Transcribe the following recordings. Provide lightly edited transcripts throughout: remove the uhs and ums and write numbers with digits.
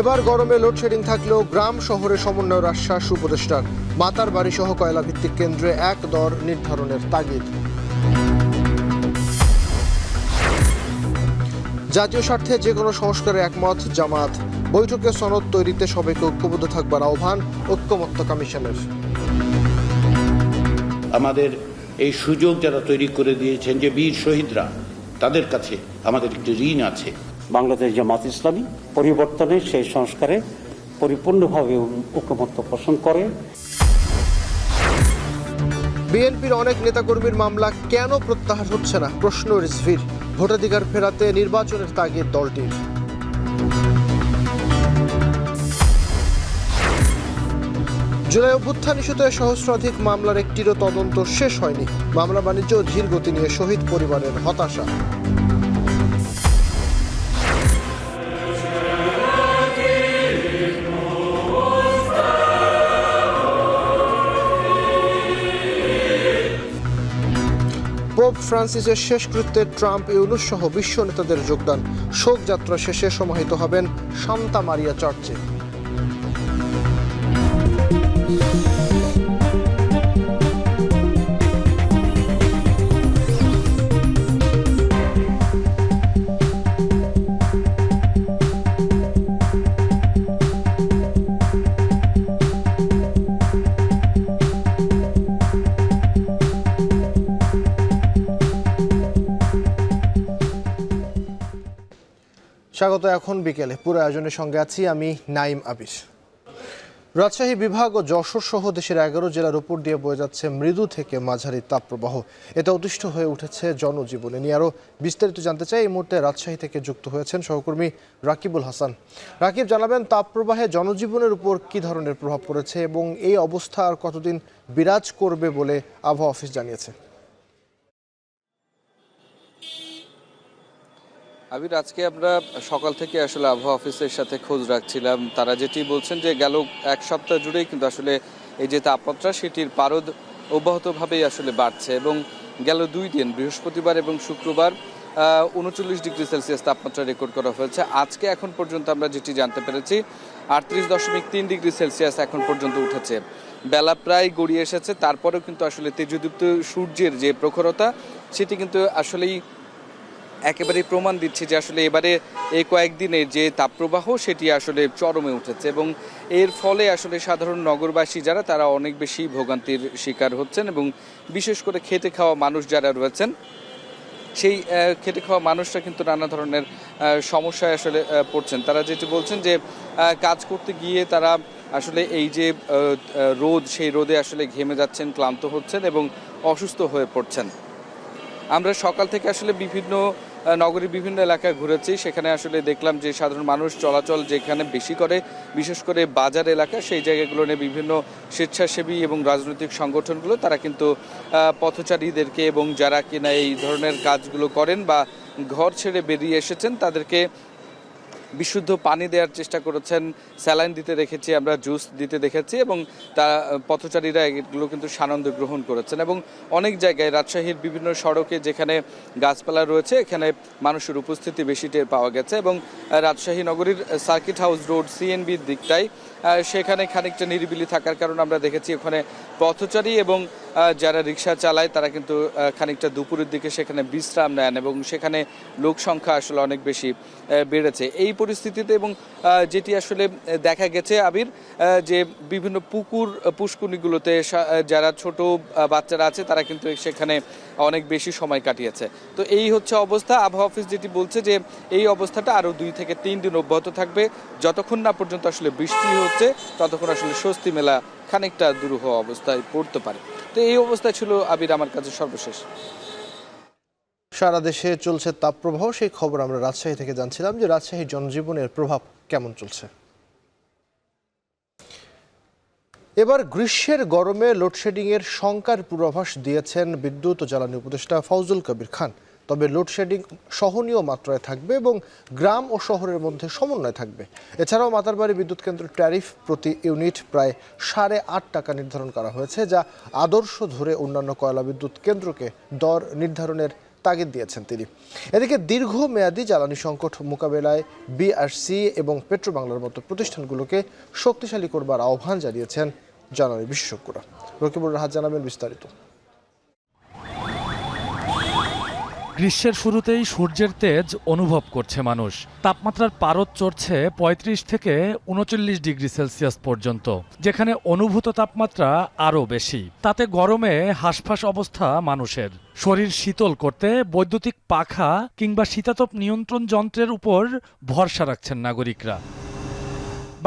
এবার গরমে লোডশেডিং থাকলেও গ্রাম শহরে সমন্বয়ের আশ্বাস উপদেষ্টার। মাতার বাড়ি সহ কয়লা ভিত্তিক কেন্দ্রে এক দর নির্ধারণের তাগিদ। জাতীয় স্বার্থে যে কোনো সংস্কারে একমত জামাত। বৈঠকে সনদ তৈরিতে সবাইকে ঐক্যবদ্ধ থাকবার আহ্বান ঐক্যমত্য কমিশনের। আমাদের এই সুযোগ যারা তৈরি করে দিয়েছেন যে বীর শহীদরা, তাদের কাছে আমাদের একটি ঋণ আছে। বাংলাদেশ জামাত ইসলামী পরিবর্তনের সেই সংস্কারে পরিপূর্ণভাবে ঐকমত্য পোষণ করে। বিএনপির অনেক নেতাকর্মীর মামলা কেন প্রত্যাহার হচ্ছে না প্রশ্ন রিজভির। ভোটাধিকার ফেরাতে নির্বাচনের তাগিদ দলটির। জুলাই অভ্যুত্থান ইস্যুতে সহস্রাধিক মামলার একটিরও তদন্ত শেষ হয়নি। মামলা বাণিজ্য ধীর গতি নিয়ে শহীদ পরিবারের হতাশা। পোপ ফ্রান্সিসের শেষকৃত্যে ট্রাম্প, ইউনুস সহ বিশ্ব নেতাদের যোগদান। শোকযাত্রা শেষে সমাহিত হবেন সান্তা মারিয়া চার্চে। স্বাগত। এখন বিকেলে পুরো আয়োজনের সঙ্গে আছি আমি নাইম আবির। রাজশাহী বিভাগ ও যশোর সহ দেশের 11 জেলার উপর দিয়ে বয়ে যাচ্ছে মৃদু থেকে মাঝারি তাপপ্রবাহ। এতে অতিষ্ঠ হয়ে উঠেছে জনজীবনে। নিয়ে আরও বিস্তারিত জানতে চাই এই মুহূর্তে রাজশাহী থেকে যুক্ত হয়েছেন সহকর্মী রাকিবুল হাসান। রাকিব, জানাবেন তাপপ্রবাহে জনজীবনের উপর কী ধরনের প্রভাব পড়েছে এবং এই অবস্থা আর কতদিন বিরাজ করবে বলে আবহাওয়া অফিস জানিয়েছে? আবির, আজকে আমরা সকাল থেকে আসলে আবহাওয়া অফিসের সাথে খোঁজ রাখছিলাম। তারা যেটি বলছেন যে গেল এক সপ্তাহ জুড়েই কিন্তু আসলে এই যে তাপমাত্রা সেটির পারদ অব্যাহতভাবেই আসলে বাড়ছে এবং গেল 2 দিন বৃহস্পতিবার এবং শুক্রবার 39 ডিগ্রি সেলসিয়াস তাপমাত্রা রেকর্ড করা হয়েছে। আজকে এখন পর্যন্ত আমরা যেটি জানতে পেরেছি 38.3 ডিগ্রি সেলসিয়াস এখন পর্যন্ত উঠেছে। বেলা প্রায় গড়িয়ে এসেছে, তারপরেও কিন্তু আসলে তেজোদীপ্ত সূর্যের যে প্রখরতা সেটি কিন্তু আসলেই একেবারেই প্রমাণ দিচ্ছে যে আসলে এবারে এই কয়েকদিনের যে তাপপ্রবাহ সেটি আসলে চরমে উঠেছে এবং এর ফলে আসলে সাধারণ নগরবাসী যারা, তারা অনেক বেশি ভোগান্তির শিকার হচ্ছেন এবং বিশেষ করে খেটে খাওয়া মানুষ যারা রয়েছেন, সেই খেটে খাওয়া মানুষরা কিন্তু নানা ধরনের সমস্যায় আসলে পড়ছেন। তারা যেটি বলছেন যে কাজ করতে গিয়ে তারা আসলে এই যে রোদ, সেই রোদে আসলে ঘেমে যাচ্ছেন, ক্লান্ত হচ্ছেন এবং অসুস্থ হয়ে পড়ছেন। আমরা সকাল থেকে আসলে বিভিন্ন নগরীর বিভিন্ন এলাকায় ঘুরেছি। সেখানে আসলে দেখলাম যে সাধারণ মানুষ চলাচল যেখানে বেশি করে, বিশেষ করে বাজার এলাকা, সেই জায়গাগুলো নিয়ে বিভিন্ন স্বেচ্ছাসেবী এবং রাজনৈতিক সংগঠনগুলো তারা কিন্তু পথচারীদেরকে এবং যারা কিনা এই ধরনের কাজগুলো করেন বা ঘর ছেড়ে বেরিয়ে এসেছেন তাদেরকে বিশুদ্ধ পানি দেওয়ার চেষ্টা করেছেন, স্যালাইন দিতে দেখেছি, আমরা জুস দিতে দেখেছি এবং পথচারীরা এগুলো কিন্তু সানন্দে গ্রহণ করেছেন। এবং অনেক জায়গায় রাজশাহীর বিভিন্ন সড়কে যেখানে গাছপালা রয়েছে এখানে মানুষের উপস্থিতি বেশি টের পাওয়া গেছে এবং রাজশাহী নগরীর সার্কিট হাউস রোড সিএনবির দিকটায় সেখানে খানিকটা নিরিবিলি থাকার কারণে আমরা দেখেছি ওখানে পথচারী এবং যারা রিক্সা চালায় তারা কিন্তু খানিকটা দুপুরের দিকে সেখানে বিশ্রাম নেন এবং সেখানে লোক সংখ্যা আসলে অনেক বেশি বেড়েছে এই পরিস্থিতিতে। এবং যেটি আসলে দেখা গেছে আবির, যে বিভিন্ন পুষ্কুনিগুলোতে যারা ছোট বাচ্চারা আছে তারা কিন্তু সেখানে অনেক বেশি সময় কাটিয়েছে। তো এই হচ্ছে অবস্থা। আবহাওয়া অফিস যেটি বলছে যে এই অবস্থাটা আরও 2 থেকে 3 দিন অব্যাহত থাকবে। যতক্ষণ না পর্যন্ত আসলে বৃষ্টি হচ্ছে ততক্ষণ আসলে স্বস্তি মেলা খানিকটা দুরূহ অবস্থায় পড়তে পারে। তো এই অবস্থা ছিল আবির আমার কাছে সর্বশেষ। সারা দেশে চলছে তাপপ্রবাহ, সেই খবর আমরা রাজশাহী থেকে জানছিলাম যে রাজশাহী জনজীবনের প্রভাব কেমন চলছে। এবার গ্রীষ্মের গরমে লোডশেডিংয়ের শঙ্কার পূর্বাভাস দিয়েছেন বিদ্যুৎ ও জ্বালানি উপদেষ্টা ফজলুল কবির খান। তবে লোডশেডিং সহনীয় মাত্রায় থাকবে এবং গ্রাম ও শহরের মধ্যে সমন্বয় থাকবে। এছাড়াও মাতারবাড়ি বিদ্যুৎ কেন্দ্রের ট্যারিফ প্রতি ইউনিট প্রায় 8.5 টাকা নির্ধারণ করা হয়েছে, যা আদর্শ ধরে অন্যান্য কয়লা বিদ্যুৎ কেন্দ্রকে দর নির্ধারণের তাগিদ দিয়েছেন তিনি। এদিকে দীর্ঘমেয়াদী জ্বালানি সংকট মোকাবেলায় বিআরসি এবং পেট্রোবাংলার মতো প্রতিষ্ঠানগুলোকে শক্তিশালী করবার আহ্বান জানিয়েছেন জ্বালানি বিশেষজ্ঞরা। রকিবুল রাহাত জানাবেন বিস্তারিত। গ্রীষ্মের শুরুতেই সূর্যের তেজ অনুভব করছে মানুষ। তাপমাত্রার পারদ চড়ছে ৩৫ থেকে ৩৯ ডিগ্রি সেলসিয়াস পর্যন্ত, যেখানে অনুভূত তাপমাত্রা আরও বেশি। তাতে গরমে হাঁসফাঁস অবস্থা মানুষের। শরীর শীতল করতে বৈদ্যুতিক পাখা কিংবা শীতাতপ নিয়ন্ত্রণ যন্ত্রের উপর ভরসা রাখছেন নাগরিকরা।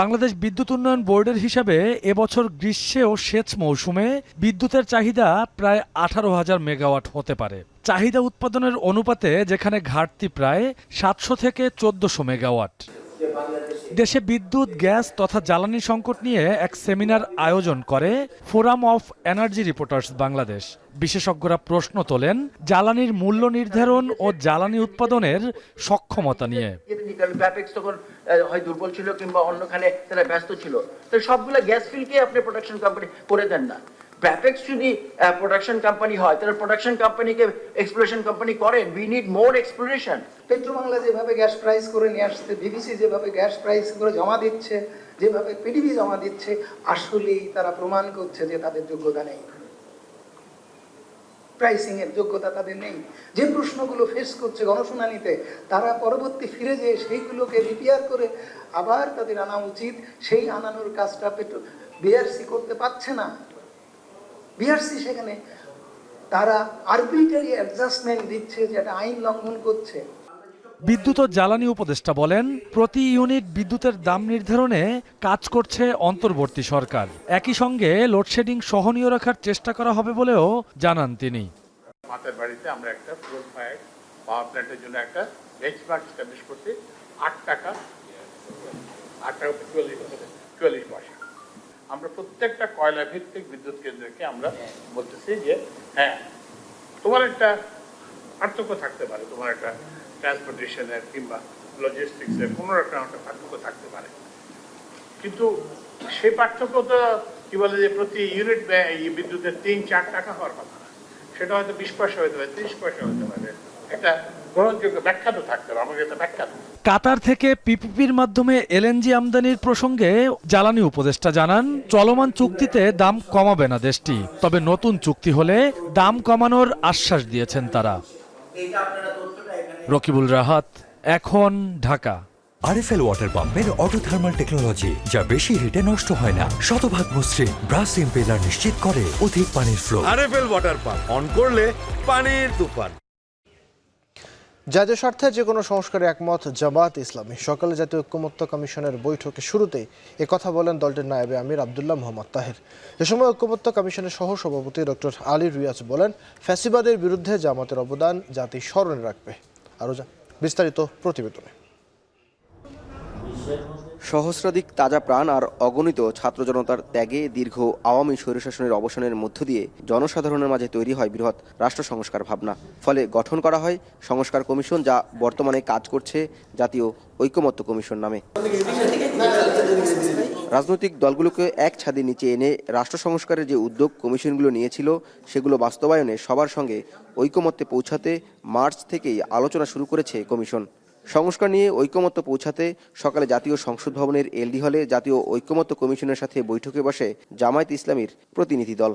বাংলাদেশ বিদ্যুৎ উন্নয়ন বোর্ডের হিসাবে এবছর গ্রীষ্মে ও সেচ মৌসুমে বিদ্যুতের চাহিদা প্রায় ১৮,০০০ মেগাওয়াট হতে পারে। চাহিদা উৎপাদনের অনুপাতে যেখানে ঘাটতি প্রায় ৭০০ থেকে ১৪০০ মেগাওয়াট। দেশে বিদ্যুৎ, গ্যাস তথা জ্বালানি সংকট নিয়ে এক সেমিনার আয়োজন করে forum of energy reporters Bangladesh. বিশেষজ্ঞরা প্রশ্ন তোলেন জ্বালানির মূল্য নির্ধারণ ও জ্বালানি উৎপাদনের সক্ষমতা নিয়ে। ব্যাপেক্স তখন হয় দুর্বল ছিল কিংবা অন্যখানে তারা ব্যস্ত ছিল, তো সবগুলো গ্যাস ফিল্ডকে আপনি প্রোডাকশন কোম্পানি করে দেন না। ব্যাপেক্স যদি প্রোডাকশন কোম্পানি হয় তাহলে প্রোডাকশন কোম্পানিকে এক্সপ্লোরেশন কোম্পানি করেন। We need more exploration. Petrobangla যেভাবে গ্যাস প্রাইস করে নিয়ে আসছে, বিবিসি যেভাবে গ্যাস প্রাইস করে জমা দিচ্ছে, যেভাবে পিডিবি জমা দিচ্ছে, আসলেই তারা প্রমাণ করছে যে তাদের যোগ্যতা নেই, প্রাইসিং এর যোগ্যতা তাদের নেই। যে প্রশ্নগুলো ফেস করছে গণশুনানিতে, তারা পরবর্তী ফিরে যেয়ে সেইগুলোকে রিপেয়ার করে আবার তাদের আনা উচিত। সেই আনানোর কাজটা বিআরসি করতে পারছে না। বিআরসি সেখানে তারা আরবিট্রারি অ্যাডজাস্টমেন্ট দিচ্ছে, যেটা আইন লঙ্ঘন করছে। বিদ্যুৎ ও জ্বালানি উপদেষ্টা বলেন, প্রতি ইউনিট বিদ্যুতের দাম নির্ধারণে কাজ করছে অন্তর্বর্তী সরকার। একই সঙ্গে লোডশেডিং সহনীয় রাখার চেষ্টা করা হবে বলেও জানান তিনি। আমাদের বাড়িতে আমরা একটা ফুল ফায়ার পাওয়ার প্ল্যান্টের জন্য একটা বেঞ্চমার্ক এস্টাবলিশ করছি 8 টাকা 44 পয়সা। আমরা প্রত্যেকটা কয়লা ভিত্তিক বিদ্যুৎ কেন্দ্রকে আমরা বলতেছি যে হ্যাঁ, তোমার একটা পার্থক্য থাকতে পারে, তোমার একটা ট্রান্সপোর্টেশনের কিংবা লজিস্টিক্সের কোনো একটা পার্থক্য থাকতে পারে, কিন্তু সেই পার্থক্য তো কি বলে যে প্রতি ইউনিট বিদ্যুতের ৩-৪ টাকা হওয়ার কথা না। সেটা হয়তো 20 পয়সা হতে পারে, 30 পয়সা হতে পারে। একটা গ্রহণযোগ্য ব্যাখ্যা তো থাকতে হবে, আমাকে একটা ব্যাখ্যা। কাতার থেকে পিপিপির মাধ্যমে এলএনজি আমদানির প্রসঙ্গে জ্বালানি উপদেষ্টা জানান, চলমান চুক্তিতে দাম কমাবে না দেশটি, তবে নতুন চুক্তি হলে দাম কমানোর আশ্বাস দিয়েছেন তারা। রকিবুল রাহাত, এখন, ঢাকা। আরএফএল ওয়াটার পাম্পের অটো থার্মাল টেকনোলজি, যা বেশি হিটে নষ্ট হয় না, শতভাগ মসৃণ, ব্রাশ ইম্পেলার নিশ্চিত করে অধিক পানির flow. RFL water pump on করলে পানির তুফান। জাতীয় স্বার্থে যে কোনো সংস্কারে একমত জামাত ইসলামী। সকালে জাতীয় ঐক্যমত্য কমিশনের বৈঠকে শুরুতেই কথা বলেন দলটির নায়েবে আমির আব্দুল্লাহ মোহাম্মদ তাহের। এ সময় ঐক্যমত্য কমিশনের সহ সভাপতি ডক্টর আলী রিয়াজ বলেন, ফ্যাসিবাদের বিরুদ্ধে জামাতের অবদান জাতি স্মরণে রাখবে। আরও বিস্তারিত প্রতিবেদনে। সহস্রাধিক তাজা প্রাণ আর অগণিত ছাত্র জনতার ত্যাগে দীর্ঘ আওয়ামী স্বৈরশাসনের অবসানের মধ্য দিয়ে জনসাধারণের মাঝে তৈরি হয় বৃহৎ রাষ্ট্র সংস্কার ভাবনা। ফলে গঠন করা হয় সংস্কার কমিশন, যা বর্তমানে কাজ করছে জাতীয় ঐক্যমত্য কমিশন নামে। রাজনৈতিক দলগুলোকে এক ছাদের নিচে এনে রাষ্ট্র সংস্কারের যে উদ্যোগ কমিশনগুলো নিয়েছিল, সেগুলো বাস্তবায়নে সবার সঙ্গে ঐক্যমত্যে পৌঁছাতে মার্চ থেকেই আলোচনা শুরু করেছে কমিশন। সংস্কার নিয়ে ঐক্যমত্য পৌঁছাতে সকালে জাতীয় সংসদ ভবনের এলডি হলে জাতীয় ঐক্যমত্য কমিশনের সাথে বৈঠকে বসে জামায়াত ইসলামীর প্রতিনিধি দল।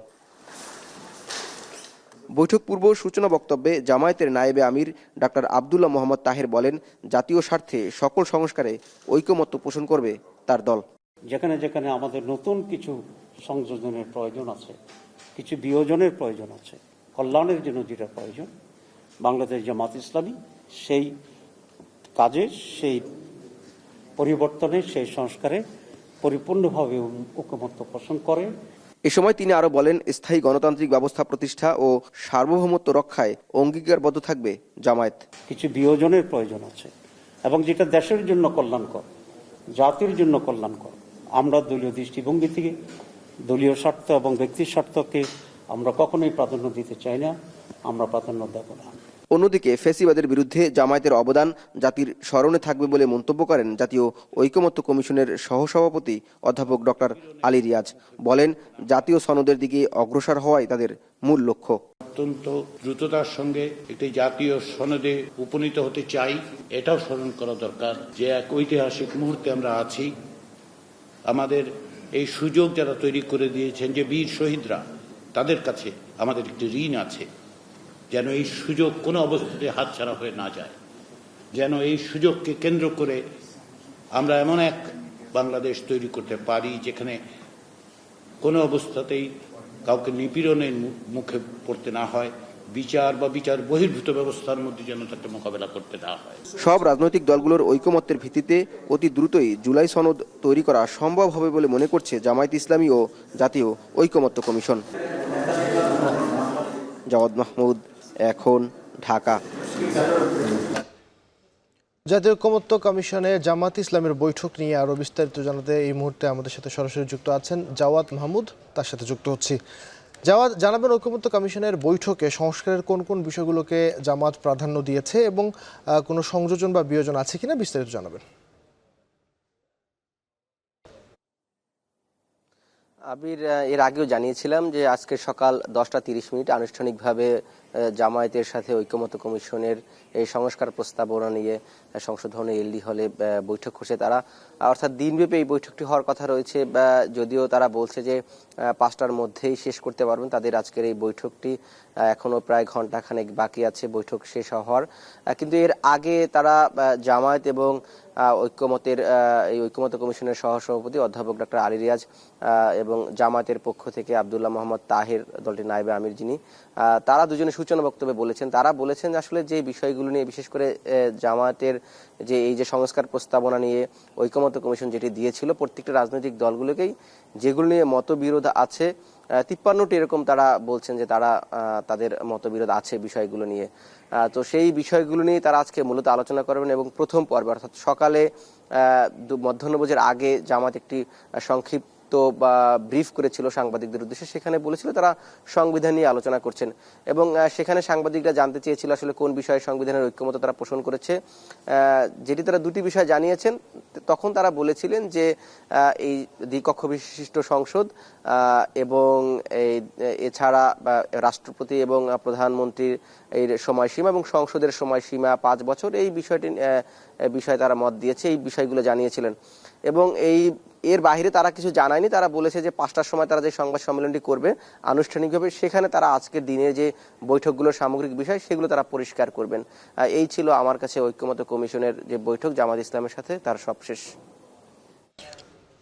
বৈঠক পূর্ব সূচনা বক্তব্যে জামায়াতের নায়েবে আমির ডাক্তার আব্দুল্লাহ মোহাম্মদ তাহের বলেন, জাতীয় স্বার্থে সকল সংস্কারে ঐক্যমত্য পোষণ করবে তার দল। যেখানে যেখানে আমাদের নতুন কিছু সংযোজনের প্রয়োজন আছে, কিছু বিয়োজনের প্রয়োজন আছে, কল্যাণের জন্য যেটা প্রয়োজন, বাংলাদেশ জামাত ইসলামী সেই কাজে, সেই পরিবর্তনে, সেই সংস্কারে পরিপূর্ণভাবে ঐক্যমত্য পোষণ করে। এ সময় তিনি আরো বলেন, স্থায়ী গণতান্ত্রিক ব্যবস্থা প্রতিষ্ঠা ও সার্বভৌমত্ব রক্ষায় অঙ্গীকারবদ্ধ থাকবে জামায়াত। কিছু বিয়োজনের প্রয়োজন আছে এবং যেটা দেশের জন্য কল্যাণকর, জাতির জন্য কল্যাণকর। আমরা দলীয় দৃষ্টিভঙ্গি থেকে দলীয় স্বার্থ এবং ব্যক্তির স্বার্থকে আমরা কখনোই প্রাধান্য দিতে চাই না, আমরা প্রাধান্য দেব না। অন্যদিকে ফ্যাসিবাদের বিরুদ্ধে জামায়াতের অবদান জাতির স্মরণে থাকবে বলে মন্তব্য করেন জাতীয় ঐক্যমত্য কমিশনের সহসভাপতি অধ্যাপক ডক্টর আলী রিয়াজ। বলেন, জাতীয় সনদের দিকে অগ্রসর হওয়াই তাদের মূল লক্ষ্য। অত্যন্ত দ্রুততার সঙ্গে একটি জাতীয় সনদে উপনীত হতে চাই, এটাও স্মরণ করা দরকার যে এক ঐতিহাসিক মুহূর্তে আমরা আছি। আমাদের এই সুযোগ যারা তৈরি করে দিয়েছেন যে বীর শহীদরা, তাদের কাছে আমাদের একটি ঋণ আছে, যেন এই সুযোগ কোনো অবস্থাতে হাতছাড়া হয়ে না যায়, যেন এই সুযোগকে কেন্দ্র করে আমরা এমন এক বাংলাদেশ তৈরি করতে পারি যেখানে কোনো অবস্থাতেই কাউকে নিপীড়নের মুখে পড়তে না হয়, বিচার বা বিচার বহির্ভূত ব্যবস্থার মধ্যে যেন তাকে মোকাবেলা করতে না হয়। সব রাজনৈতিক দলগুলোর ঐকমত্যের ভিত্তিতে অতি দ্রুতই জুলাই সনদ তৈরি করা সম্ভব হবে বলে মনে করছে জামায়াত ইসলামী ও জাতীয় ঐকমত্য কমিশন। জাওয়াদ মাহমুদ, এখন, ঢাকা। জাতীয় ঐকমত্য কমিশনে জামায়াত ইসলামের বৈঠক নিয়ে আরও বিস্তারিত জানাতে এই মুহূর্তে আমাদের সাথে সরাসরি যুক্ত আছেন জাওয়াদ মাহমুদ, তার সাথে যুক্ত হচ্ছি। জাওয়াদ, জানাবেন ঐকমত্য কমিশনের বৈঠকে সংস্কারের কোন কোন বিষয়গুলোকে জামায়াত প্রাধান্য দিয়েছে এবং কোনো সংযোজন বা বিয়োজন আছে কিনা, বিস্তারিত জানাবেন। আবির, এর আগেও জানিয়েছিলাম যে আজকে সকাল 10:30 আনুষ্ঠানিকভাবে জামায়াতের সাথে ঐকমত্য কমিশনের এই সংস্কার প্রস্তাবনা নিয়ে সংসদ ভবনে এলডি হলে বৈঠক করছে তারা, অর্থাৎ দিনব্যাপী এই বৈঠকটি হওয়ার কথা রয়েছে। যদিও তারা বলছে যে 5টার মধ্যেই শেষ করতে পারবেন তাদের আজকের এই বৈঠকটি, এখনো প্রায় ঘন্টাখানেক বাকি আছে বৈঠক শেষ হওয়ার। কিন্তু এর আগে তারা জামায়াত এবং এই ঐকমত্য কমিশনের সহসভাপতি অধ্যাপক ডক্টর আলী রিয়াজ এবং জামায়াতের পক্ষ থেকে আব্দুল্লাহ মোহাম্মদ তাহের, দলটির নায়েবে আমির যিনি, তারা দুজনে সূচনা বক্তব্যে বলেছেন। তারা বলেছেন আসলে যে বিষয়গুলো নিয়ে, বিশেষ করে জামায়াতের যে এই যে সংস্কার প্রস্তাবনা নিয়ে ঐকমত্য কমিশন যেটি দিয়েছিল, প্রত্যেকটা রাজনৈতিক দলগুলোকেই যেগুলো নিয়ে মতবিরোধ আছে 53টি, এরকম তারা বলছেন যে তাদের মতবিরোধ আছে বিষয়গুলো নিয়ে। তো সেই বিষয়গুলো নিয়ে তারা আজকে মূলত আলোচনা করবেন এবং প্রথম পর্বে অর্থাৎ সকালে মধ্যাহ্নভোজের আগে জামাত একটি সংক্ষিপ্ত বা ব্রিফ করেছিল সাংবাদিকদের উদ্দেশ্যে। সেখানে বলেছিল তারা সংবিধান নিয়ে আলোচনা করছেন এবং সেখানে সাংবাদিকরা জানতে চেয়েছিল আসলে কোন বিষয়ে সংবিধানের ঐক্যমত তারা পোষণ করেছে। যেটি তারা দুটি বিষয় জানিয়েছেন, তখন তারা বলেছিলেন যে এই দ্বিকক্ষ বিশিষ্ট সংসদ এবং এছাড়া রাষ্ট্রপতি এবং প্রধানমন্ত্রীর এই সময়সীমা এবং সংসদের সময়সীমা 5 বছর, এই বিষয়ে তারা মত দিয়েছে, এই বিষয়গুলো জানিয়েছিলেন। এবং এর বাইরে তারা কিছু জানায়নি। তারা বলেছে যে 5টার সময় তারা যে সংবাদ সম্মেলনটি করবে আনুষ্ঠানিকভাবে, সেখানে তারা আজকের দিনের যে বৈঠকগুলোর সামগ্রিক বিষয় সেগুলো তারা পরিষ্কার করবেন। এই ছিল আমার কাছে ঐকমত্য কমিশনের যে বৈঠক জামায়াত ইসলামের সাথে তার সবশেষ।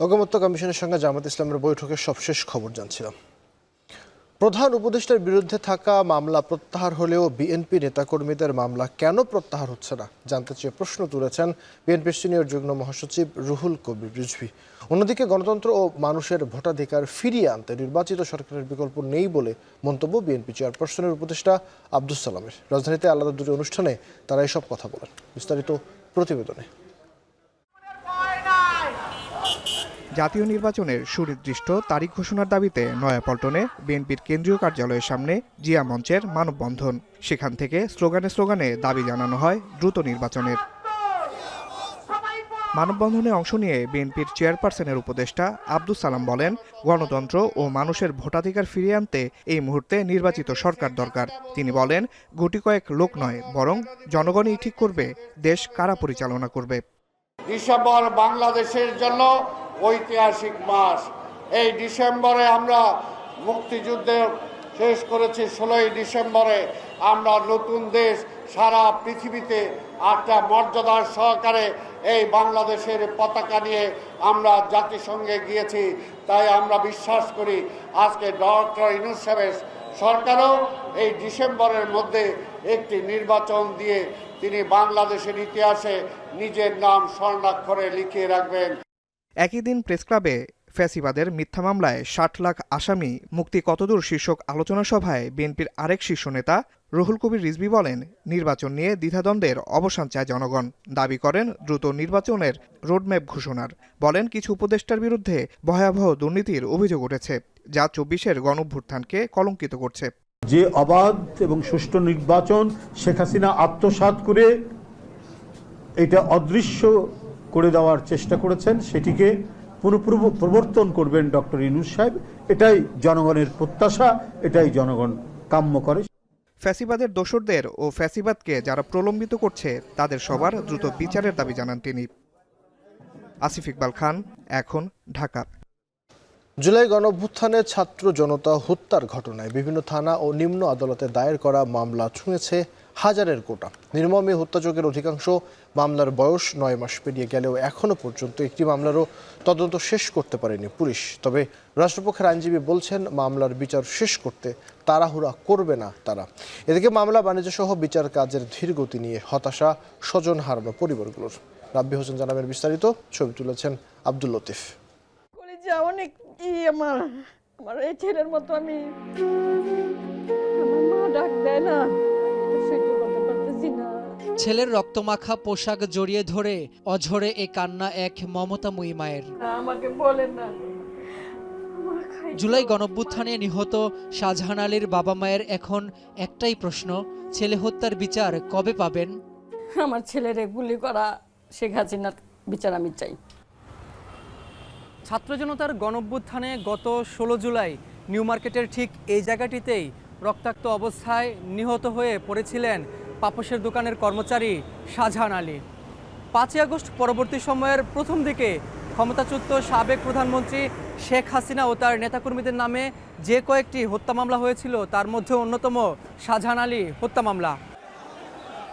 ঐকমত্য কমিশনের সঙ্গে জামায়াত ইসলামের বৈঠকের সবশেষ খবর জানছিলাম। প্রধান উপদেষ্টার বিরুদ্ধে থাকা মামলা প্রত্যাহার হলেও বিএনপি নেতাকর্মীদের মামলা কেন প্রত্যাহার হচ্ছে না জানতে চেয়ে প্রশ্ন তুলেছেন বিএনপির সিনিয়র যুগ্ম মহাসচিব রুহুল কবির রিজভী। অন্যদিকে গণতন্ত্র ও মানুষের ভোটাধিকার ফিরিয়ে আনতে নির্বাচিত সরকারের বিকল্প নেই বলে মন্তব্য বিএনপি চেয়ারপারসনের উপদেষ্টা আব্দুস সালামের। রাজধানীতে আলাদা দুটি অনুষ্ঠানে তারা এসব কথা বলেন। বিস্তারিত প্রতিবেদনে। জাতীয় নির্বাচনের সুনির্দিষ্ট তারিখ ঘোষণার দাবিতে নয়াপল্টনে বিএনপির কেন্দ্রীয় কার্যালয়ের সামনে জিয়া মঞ্চের মানববন্ধন। সেখান থেকে স্লোগানে দাবি জানানো হয় দ্রুত নির্বাচনের। মানববন্ধনে অংশ নিয়ে বিএনপির চেয়ারপারসনের উপদেষ্টা আব্দুস সালাম বলেন, গণতন্ত্র ও মানুষের ভোটাধিকার ফিরিয়ে আনতে এই মুহূর্তে নির্বাচিত সরকার দরকার। তিনি বলেন, গুটি কয়েক লোক নয়, বরং জনগণই ঠিক করবে দেশ কারা পরিচালনা করবে। ডিসেম্বর বাংলাদেশের জন্য ঐতিহাসিক মাস। এই ডিসেম্বরে আমরা মুক্তিযুদ্ধে শেষ করেছি। 16ই ডিসেম্বরে আমরা নতুন দেশ সারা পৃথিবীতে একটা মর্যাদার সহকারে এই বাংলাদেশের পতাকা নিয়ে আমরা জাতিসংঘে গিয়েছি। তাই আমরা বিশ্বাস করি আজকে ডক্টর ইউনূস সাহেবের সরকারও এই ডিসেম্বরের মধ্যে একটি নির্বাচন দিয়ে তিনি বাংলাদেশের ইতিহাসে নিজের নাম স্বর্ণাক্ষরে লিখিয়ে রাখবেন। একই দিন প্রেসক্লাবে ফ্যাসিবাদের মিথ্যা মামলায় 60 লাখ আসামি মুক্তি কতদূর শীর্ষক আলোচনা সভায় বিএনপির আরেক শীর্ষ নেতা রুহুল কবির রিজভী বলেন, নির্বাচন নিয়ে দ্বিধাদ্বন্দ্বের অবসান চায় জনগণ। দাবি করেন দ্রুত নির্বাচনের রোডম্যাপ ঘোষণার। বলেন, কিছু উপদেষ্টার বিরুদ্ধে ভয়াবহ দুর্নীতির অভিযোগ উঠেছে, যা 24-এর গণঅভ্যুত্থানকে কলঙ্কিত করছে। যে অবাধ এবং সুষ্ঠু নির্বাচন শেখ হাসিনা আত্মসাৎ করে এটা অদৃশ্য করে দেওয়ার চেষ্টা করেছেন, সেটিকে পুনঃপ্রবর্তন করবেন ডক্টর ইউনূস সাহেব। এটাই জনগণের প্রত্যাশা, এটাই জনগণ কাম্য করে। ফ্যাসিবাদের দোসরদের ও ফ্যাসিবাদকে যারা প্রলম্বিত করছে তাদের সবার দ্রুত বিচারের দাবি জানান তিনি। আসিফ ইকবাল খান, এখন, ঢাকা। জুলাই গণঅভ্যুত্থানে ছাত্র জনতা হত্যার ঘটনায় বিভিন্ন থানা ও নিম্ন আদালতে দায়ের করা মামলা ছুঁয়েছে হাজারের কোটা। নির্মম এই হত্যাযজ্ঞের অধিকাংশ মামলার বয়স 9 মাস পেরিয়ে গেলেও এখনও পর্যন্ত একটি মামলারও তদন্ত শেষ করতে পারেনি পুলিশ। তবে রাষ্ট্রপক্ষের আইনজীবী বলছেন, মামলার বিচার শেষ করতে তাড়াহুড়া করবে না তারা। এদিকে মামলা বাণিজ্য সহ বিচার কাজের ধীরগতি নিয়ে হতাশা স্বজন হারানো পরিবারগুলোর। রাব্বি হোসেন জানাবের বিস্তারিত, ছবি তুলেছেন আব্দুল লতিফ। অনেক আমার এই ছেলের মতো আমি, আমার মা ডাক দেয় না, সহ্য করতে পারতেছি না। ছেলের রক্তমাখা পোশাক জড়িয়ে ধরে অঝরে এ কান্না এক মমতাময়ী মায়ের। আমাকে বলেন না। জুলাই গণঅভ্যুত্থানে নিহত শাহজাহান আলীর বাবা মায়ের এখন একটাই প্রশ্ন, ছেলে হত্যার বিচার কবে পাবেন? আমার ছেলেরে গুলি করা শেখ হাসিনার বিচার আমি চাই। ছাত্র জনতার গণঅভ্যুত্থানে গত 16 জুলাই নিউ মার্কেটের ঠিক এই জায়গাটিতেই রক্তাক্ত অবস্থায় নিহত হয়ে পড়েছিলেন পাপোশের দোকানের কর্মচারী শাহজাহান আলী। 5 আগস্ট পরবর্তী সময়ের প্রথম দিকে ক্ষমতাচ্যুত সাবেক প্রধানমন্ত্রী শেখ হাসিনা ও তার নেতাকর্মীদের নামে যে কয়েকটি হত্যা মামলা হয়েছিল তার মধ্যে অন্যতম শাহজাহান আলী হত্যা মামলা।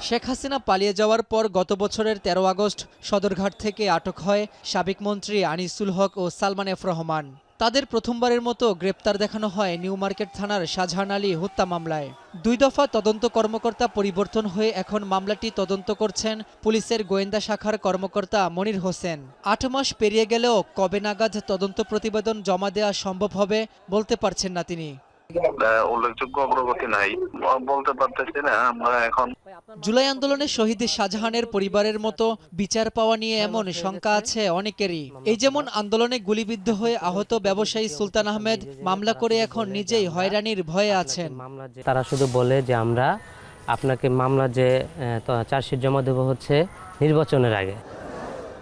শেখ হাসিনা পালিয়ে যাওয়ার পর গত বছরের 13 আগস্ট সদরঘাট থেকে আটক হয় সাবেক মন্ত্রী আনিসুল হক ও সালমান এফ রহমান। তাদের প্রথমবারের মতো গ্রেপ্তার দেখানো হয় নিউ মার্কেট থানার শাহজাহান আলী হত্যা মামলায়। 2 দফা তদন্ত কর্মকর্তা পরিবর্তন হয়ে এখন মামলাটি তদন্ত করছেন পুলিশের গোয়েন্দা শাখার কর্মকর্তা মনির হোসেন। 8 মাস পেরিয়ে গেলেও কবে নাগাদ তদন্ত প্রতিবেদন জমা দেওয়া সম্ভব হবে বলতে পারছেন না তিনি। উল্লেখযোগ্য অগ্রগতি নাই, বলতে পারতেছি না আমরা এখন। জুলাই আন্দোলনে শহীদ শাহজাহানের পরিবারের মতো বিচার পাওয়া নিয়ে এমন শঙ্কা আছে অনেকেরই। এই যেমন আন্দোলনে গুলিবিদ্ধ হয়ে আহত ব্যবসায়ী সুলতান আহমেদ মামলা করে এখন নিজেই হয়রানির ভয়ে আছেন। তারা শুধু বলে যে আমরা আপনাকে মামলা যে চার্জশিট জমা দেব হচ্ছে নির্বাচনের আগে।